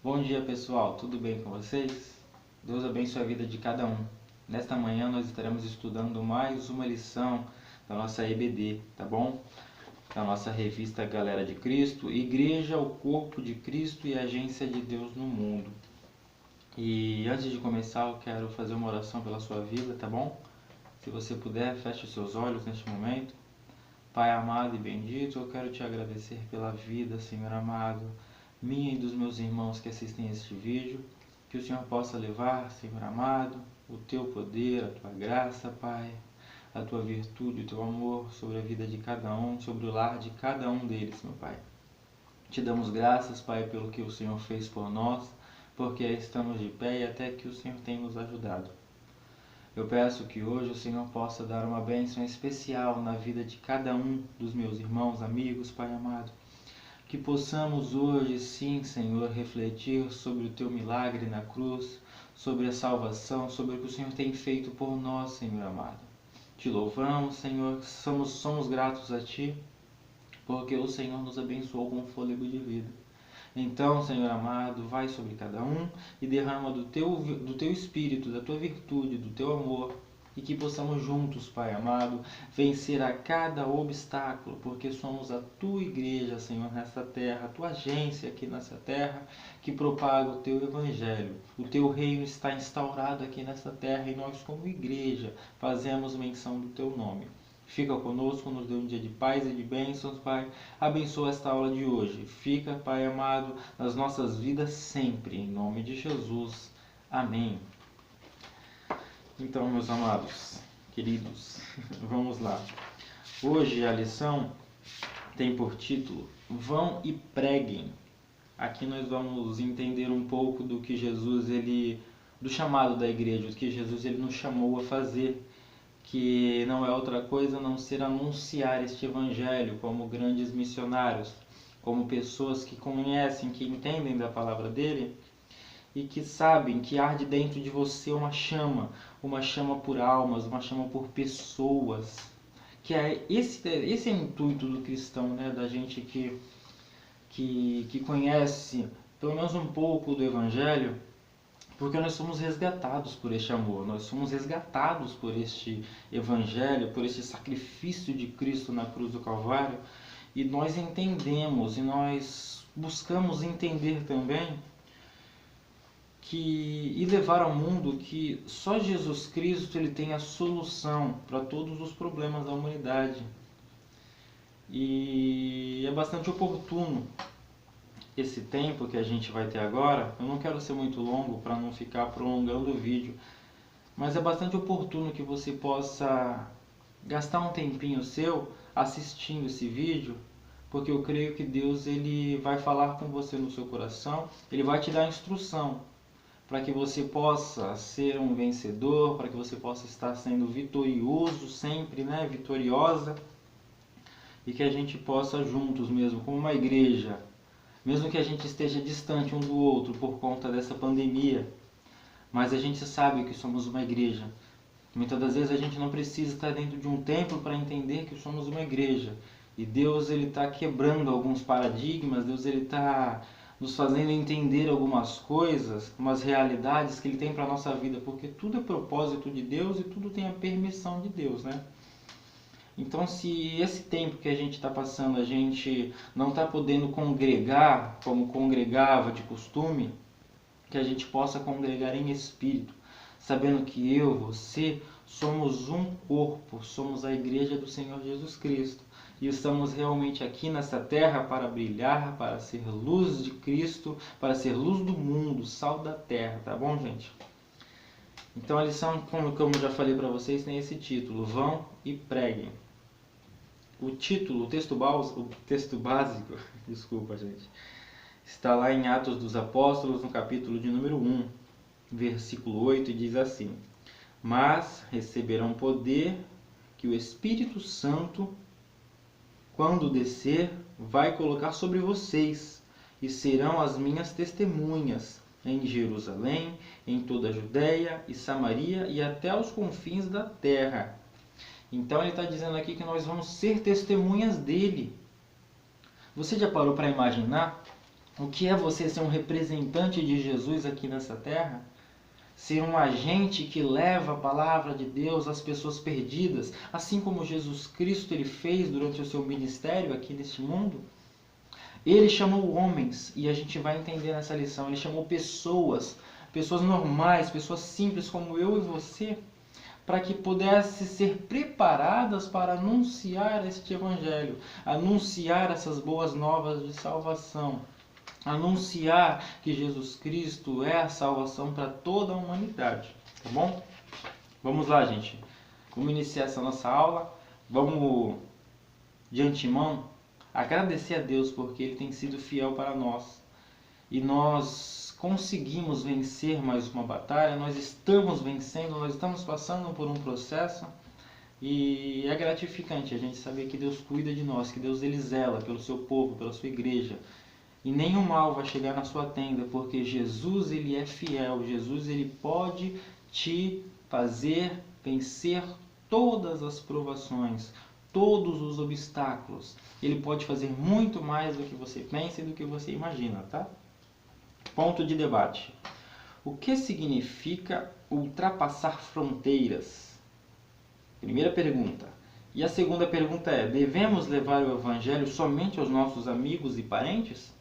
Bom dia pessoal, tudo bem com vocês? Deus abençoe a vida de cada um. Nesta manhã nós estaremos estudando mais uma lição da nossa EBD, tá bom? Da nossa revista Galera de Cristo, Igreja, o Corpo de Cristo e Agência de Deus no Mundo. E antes de começar eu quero fazer uma oração pela sua vida, tá bom? Se você puder, feche os seus olhos neste momento. Pai amado e bendito, eu quero te agradecer pela vida, Senhor amado, minha e dos meus irmãos que assistem este vídeo, que o Senhor possa levar, Senhor amado, o teu poder, a tua graça, Pai, a tua virtude, o teu amor sobre a vida de cada um, sobre o lar de cada um deles, meu Pai. Te damos graças, Pai, pelo que o Senhor fez por nós, porque estamos de pé e até que o Senhor tem nos ajudado. Eu peço que hoje o Senhor possa dar uma bênção especial na vida de cada um dos meus irmãos, amigos, Pai amado. Que possamos hoje, sim, Senhor, refletir sobre o Teu milagre na cruz, sobre a salvação, sobre o que o Senhor tem feito por nós, Senhor amado. Te louvamos, Senhor, somos gratos a Ti, porque o Senhor nos abençoou com fôlego de vida. Então, Senhor amado, vai sobre cada um e derrama do teu Espírito, da Tua virtude, do Teu amor, e que possamos juntos, Pai amado, vencer a cada obstáculo, porque somos a Tua igreja, Senhor, nesta terra, a Tua agência aqui nessa terra, que propaga o Teu Evangelho. O Teu reino está instaurado aqui nesta terra e nós, como igreja, fazemos menção do Teu nome. Fica conosco, nos dê um dia de paz e de bênçãos, Pai. Abençoa esta aula de hoje. Fica, Pai amado, nas nossas vidas sempre, em nome de Jesus. Amém. Então, meus amados, queridos, vamos lá. Hoje a lição tem por título Vão e Preguem. Aqui nós vamos entender um pouco do que Jesus, do chamado da igreja, do que Jesus nos chamou a fazer, que não é outra coisa a não ser anunciar este evangelho como grandes missionários, como pessoas que conhecem, que entendem da palavra dele e que sabem que arde dentro de você uma chama por almas, uma chama por pessoas, que esse é o intuito do cristão, né? Da gente que conhece pelo menos um pouco do evangelho, porque nós somos resgatados por este amor, nós somos resgatados por este evangelho, por este sacrifício de Cristo na cruz do Calvário, e nós entendemos e nós buscamos entender também e levar ao mundo que só Jesus Cristo ele tem a solução para todos os problemas da humanidade. E é bastante oportuno esse tempo que a gente vai ter agora. Eu não quero ser muito longo para não ficar prolongando o vídeo, mas é bastante oportuno que você possa gastar um tempinho seu assistindo esse vídeo, porque eu creio que Deus ele vai falar com você no seu coração, ele vai te dar instrução para que você possa ser um vencedor, para que você possa estar sendo vitorioso sempre, né? Vitoriosa, e que a gente possa juntos mesmo, como uma igreja, mesmo que a gente esteja distante um do outro por conta dessa pandemia, mas a gente sabe que somos uma igreja. Muitas das vezes a gente não precisa estar dentro de um templo para entender que somos uma igreja. E Deus ele está quebrando alguns paradigmas, Deus ele está nos fazendo entender algumas coisas, umas realidades que Ele tem para a nossa vida, porque tudo é propósito de Deus e tudo tem a permissão de Deus, né? Então, se esse tempo que a gente está passando, a gente não está podendo congregar como congregava de costume, que a gente possa congregar em espírito, sabendo que eu, você, somos um corpo, somos a igreja do Senhor Jesus Cristo. E estamos realmente aqui nessa terra para brilhar, para ser luz de Cristo, para ser luz do mundo, sal da terra, tá bom, gente? Então a lição, como eu já falei para vocês, tem esse título, Vão e Preguem. O título, o texto básico, desculpa, gente, está lá em Atos dos Apóstolos, no capítulo de número 1, versículo 8, e diz assim: Mas receberão poder que o Espírito Santo, quando descer, vai colocar sobre vocês, e serão as minhas testemunhas em Jerusalém, em toda a Judéia e Samaria e até os confins da terra. Então ele está dizendo aqui que nós vamos ser testemunhas dele. Você já parou para imaginar o que é você ser um representante de Jesus aqui nessa terra? Ser um agente que leva a palavra de Deus às pessoas perdidas, assim como Jesus Cristo ele fez durante o seu ministério aqui neste mundo? Ele chamou homens, e a gente vai entender nessa lição, ele chamou pessoas normais, pessoas simples como eu e você, para que pudessem ser preparadas para anunciar este evangelho, anunciar essas boas novas de salvação, anunciar que Jesus Cristo é a salvação para toda a humanidade, tá bom? Vamos lá, gente. Vamos iniciar essa nossa aula. Vamos, de antemão, agradecer a Deus porque Ele tem sido fiel para nós. E nós conseguimos vencer mais uma batalha, nós estamos vencendo, nós estamos passando por um processo. E é gratificante a gente saber que Deus cuida de nós, que Deus ele zela pelo seu povo, pela sua igreja. E nenhum mal vai chegar na sua tenda, porque Jesus ele é fiel. Jesus ele pode te fazer vencer todas as provações, todos os obstáculos. Ele pode fazer muito mais do que você pensa e do que você imagina, tá? Ponto de debate. O que significa ultrapassar fronteiras? Primeira pergunta. E a segunda pergunta é: devemos levar o evangelho somente aos nossos amigos e parentes?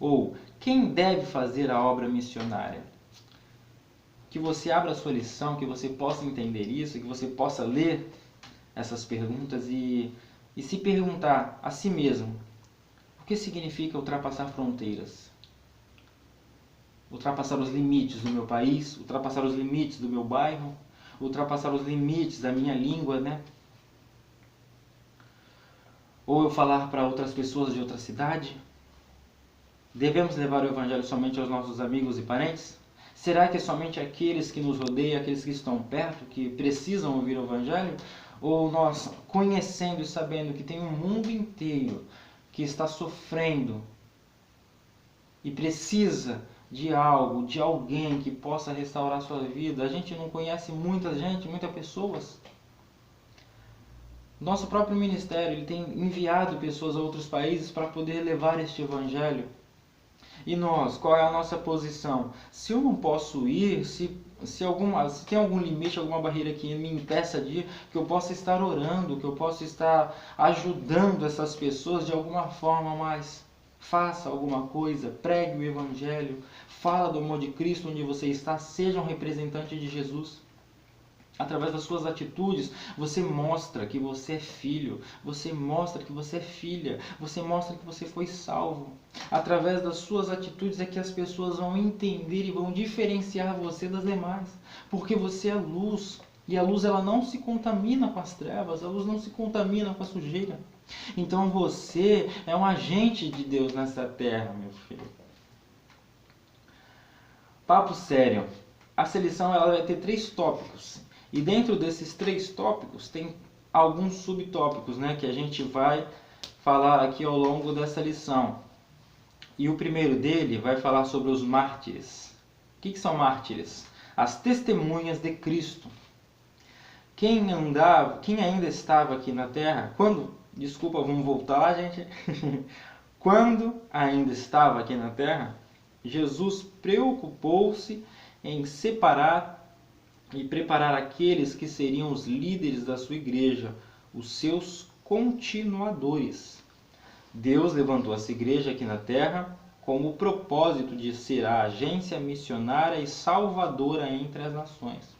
Ou, quem deve fazer a obra missionária? Que você abra a sua lição, que você possa entender isso, que você possa ler essas perguntas e se perguntar a si mesmo: o que significa ultrapassar fronteiras? Ultrapassar os limites do meu país, ultrapassar os limites do meu bairro, ultrapassar os limites da minha língua, né? Ou eu falar para outras pessoas de outra cidade? Devemos levar o evangelho somente aos nossos amigos e parentes? Será que é somente aqueles que nos rodeiam, aqueles que estão perto, que precisam ouvir o evangelho? Ou nós, conhecendo e sabendo que tem um mundo inteiro que está sofrendo e precisa de algo, de alguém que possa restaurar sua vida, a gente não conhece muitas pessoas? Nosso próprio ministério ele tem enviado pessoas a outros países para poder levar este evangelho. E nós, qual é a nossa posição? Se eu não posso ir, se tem algum limite, alguma barreira que me impeça de ir, que eu possa estar orando, que eu possa estar ajudando essas pessoas de alguma forma, mas faça alguma coisa, pregue o evangelho, fala do amor de Cristo onde você está, seja um representante de Jesus. Através das suas atitudes, você mostra que você é filho, você mostra que você é filha, você mostra que você foi salvo. Através das suas atitudes é que as pessoas vão entender e vão diferenciar você das demais, porque você é luz, e a luz ela não se contamina com as trevas, a luz não se contamina com a sujeira. Então você é um agente de Deus nessa terra, meu filho. Papo sério. A seleção ela vai ter 3 tópicos. E dentro desses 3 tópicos tem alguns subtópicos, né, que a gente vai falar aqui ao longo dessa lição. E o primeiro dele vai falar sobre os mártires. O que são mártires? As testemunhas de Cristo. Quem ainda estava aqui na terra, desculpa, vamos voltar lá, gente. Quando ainda estava aqui na terra, Jesus preocupou-se em separar e preparar aqueles que seriam os líderes da sua igreja, os seus continuadores. Deus levantou essa igreja aqui na terra com o propósito de ser a agência missionária e salvadora entre as nações.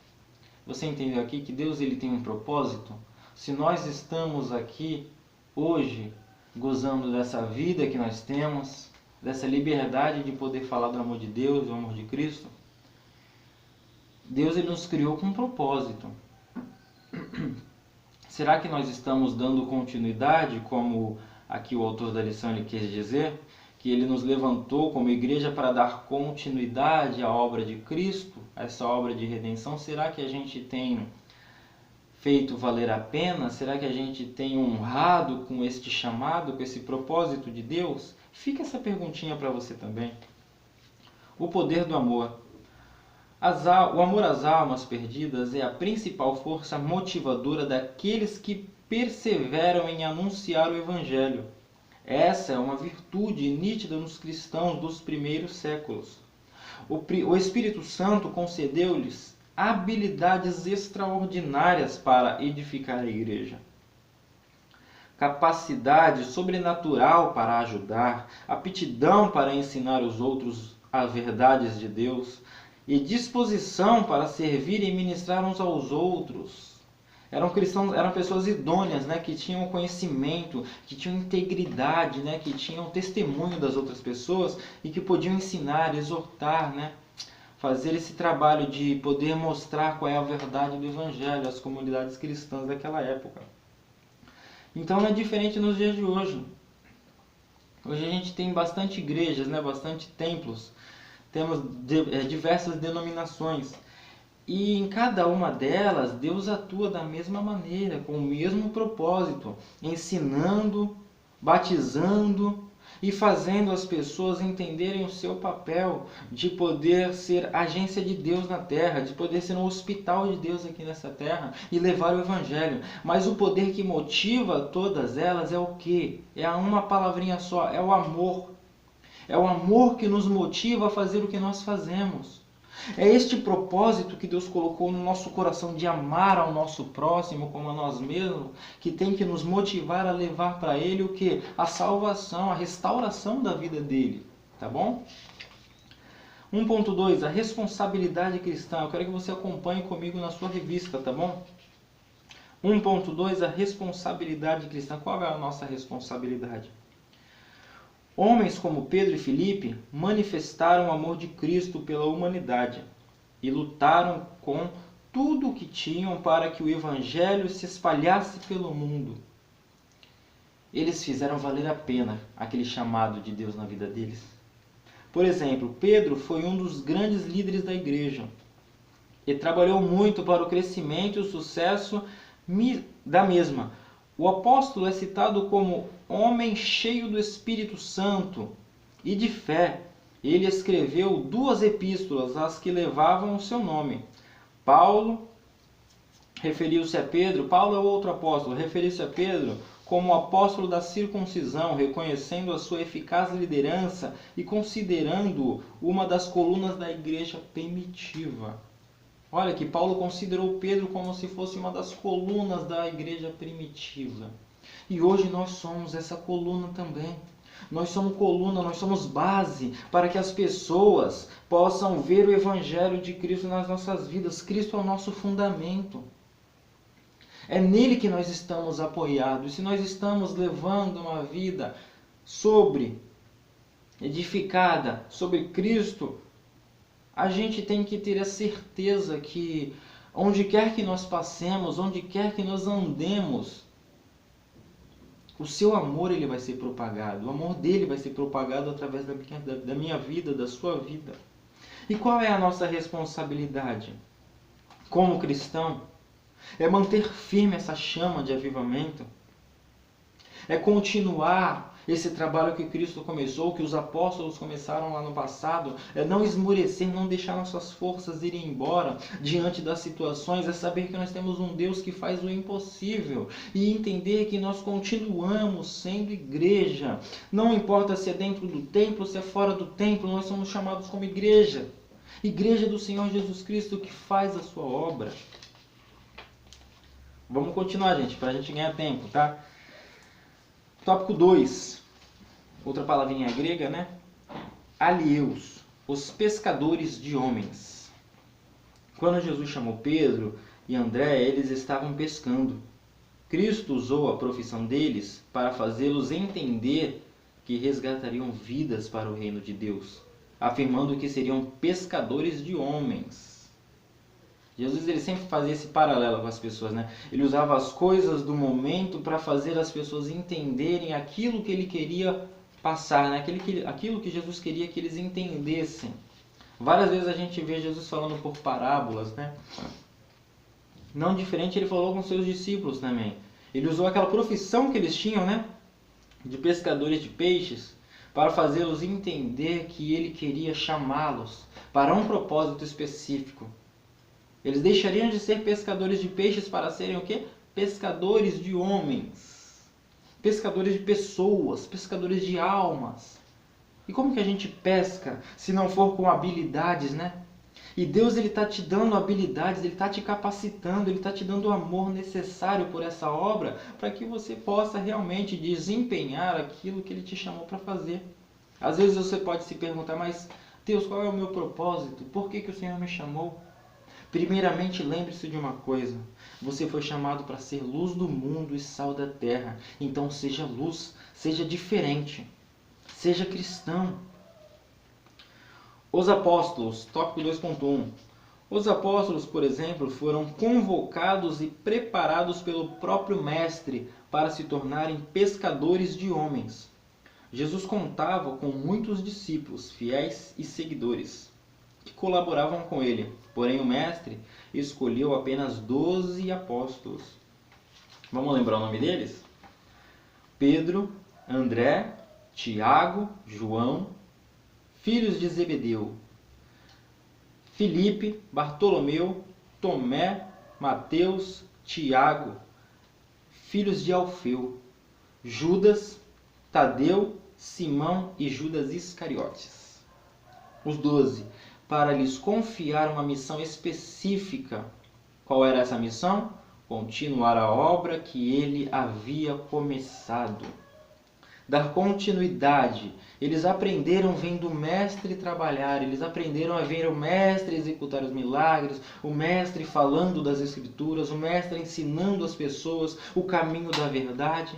Você entendeu aqui que Deus ele tem um propósito? Se nós estamos aqui hoje gozando dessa vida que nós temos, dessa liberdade de poder falar do amor de Deus, do amor de Cristo, Deus ele nos criou com um propósito. Será que nós estamos dando continuidade, como aqui o autor da lição ele quis dizer? Que ele nos levantou como igreja para dar continuidade à obra de Cristo, a essa obra de redenção? Será que a gente tem feito valer a pena? Será que a gente tem honrado com este chamado, com esse propósito de Deus? Fica essa perguntinha para você também. O poder do amor. O amor às almas perdidas é a principal força motivadora daqueles que perseveram em anunciar o Evangelho. Essa é uma virtude nítida nos cristãos dos primeiros séculos. O Espírito Santo concedeu-lhes habilidades extraordinárias para edificar a igreja. Capacidade sobrenatural para ajudar, aptidão para ensinar os outros as verdades de Deus e disposição para servir e ministrar uns aos outros. Eram cristãos, eram pessoas idôneas, né, que tinham conhecimento, que tinham integridade, né, que tinham testemunho das outras pessoas e que podiam ensinar, exortar, né, fazer esse trabalho de poder mostrar qual é a verdade do Evangelho às comunidades cristãs daquela época. Então não é diferente nos dias de hoje. Hoje a gente tem bastante igrejas, né, bastante templos, temos diversas denominações. E em cada uma delas, Deus atua da mesma maneira, com o mesmo propósito, ensinando, batizando e fazendo as pessoas entenderem o seu papel de poder ser agência de Deus na terra, de poder ser um hospital de Deus aqui nessa terra e levar o Evangelho. Mas o poder que motiva todas elas é o quê? É uma palavrinha só, é o amor. É o amor que nos motiva a fazer o que nós fazemos. É este propósito que Deus colocou no nosso coração de amar ao nosso próximo como a nós mesmos, que tem que nos motivar a levar para Ele o que? A salvação, a restauração da vida dele. Tá bom? 1.2, a responsabilidade cristã. Eu quero que você acompanhe comigo na sua revista, tá bom? 1.2, a responsabilidade cristã. Qual é a nossa responsabilidade? Homens como Pedro e Filipe manifestaram o amor de Cristo pela humanidade e lutaram com tudo o que tinham para que o Evangelho se espalhasse pelo mundo. Eles fizeram valer a pena aquele chamado de Deus na vida deles. Por exemplo, Pedro foi um dos grandes líderes da igreja e trabalhou muito para o crescimento e o sucesso da mesma. O apóstolo é citado como homem cheio do Espírito Santo e de fé. Ele escreveu 2 epístolas, as que levavam o seu nome. Paulo referiu-se a Pedro, Paulo é outro apóstolo, referiu-se a Pedro como o apóstolo da circuncisão, reconhecendo a sua eficaz liderança e considerando-o uma das colunas da igreja primitiva. Olha que Paulo considerou Pedro como se fosse uma das colunas da igreja primitiva. E hoje nós somos essa coluna também. Nós somos coluna, nós somos base para que as pessoas possam ver o Evangelho de Cristo nas nossas vidas. Cristo é o nosso fundamento. É nele que nós estamos apoiados. Se nós estamos levando uma vida edificada sobre Cristo, a gente tem que ter a certeza que onde quer que nós passemos, onde quer que nós andemos, o seu amor ele vai ser propagado. O amor dele vai ser propagado através da minha vida, da sua vida. E qual é a nossa responsabilidade como cristão? É manter firme essa chama de avivamento. É continuar esse trabalho que Cristo começou, que os apóstolos começaram lá no passado. É não esmorecer, não deixar nossas forças irem embora diante das situações. É saber que nós temos um Deus que faz o impossível. E entender que nós continuamos sendo igreja. Não importa se é dentro do templo, se é fora do templo, nós somos chamados como igreja. Igreja do Senhor Jesus Cristo que faz a sua obra. Vamos continuar, gente, para a gente ganhar tempo, tá? Tópico 2. Outra palavrinha grega, né? Alieus, os pescadores de homens. Quando Jesus chamou Pedro e André, eles estavam pescando. Cristo usou a profissão deles para fazê-los entender que resgatariam vidas para o reino de Deus, afirmando que seriam pescadores de homens. Jesus ele sempre fazia esse paralelo com as pessoas, né? Ele usava as coisas do momento para fazer as pessoas entenderem aquilo que ele queria passar, né? Aquilo que Jesus queria que eles entendessem. Várias vezes a gente vê Jesus falando por parábolas, né? Não diferente ele falou com seus discípulos também. Ele usou aquela profissão que eles tinham, né? De pescadores de peixes, para fazê-los entender que ele queria chamá-los para um propósito específico. Eles deixariam de ser pescadores de peixes para serem o quê? Pescadores de homens. pescadores de pessoas, pescadores de almas. E como que a gente pesca se não for com habilidades, né? E Deus ele está te dando habilidades, Ele está te capacitando, Ele está te dando o amor necessário por essa obra para que você possa realmente desempenhar aquilo que Ele te chamou para fazer. Às vezes você pode se perguntar, mas Deus, qual é o meu propósito? Por que o Senhor me chamou? Primeiramente, lembre-se de uma coisa. Você foi chamado para ser luz do mundo e sal da terra. Então seja luz, seja diferente, seja cristão. Os apóstolos, tópico 2.1. Os apóstolos, por exemplo, foram convocados e preparados pelo próprio Mestre para se tornarem pescadores de homens. Jesus contava com muitos discípulos, fiéis e seguidores, que colaboravam com ele. Porém, o Mestre escolheu apenas 12 apóstolos. Vamos lembrar o nome deles? Pedro, André, Tiago, João, filhos de Zebedeu, Filipe, Bartolomeu, Tomé, Mateus, Tiago, filhos de Alfeu, Judas, Tadeu, Simão e Judas Iscariotes. Os 12, para lhes confiar uma missão específica. Qual era essa missão? Continuar a obra que ele havia começado. Dar continuidade. Eles aprenderam vendo o Mestre trabalhar, eles aprenderam a ver o Mestre executar os milagres, o Mestre falando das Escrituras, o Mestre ensinando as pessoas o caminho da verdade.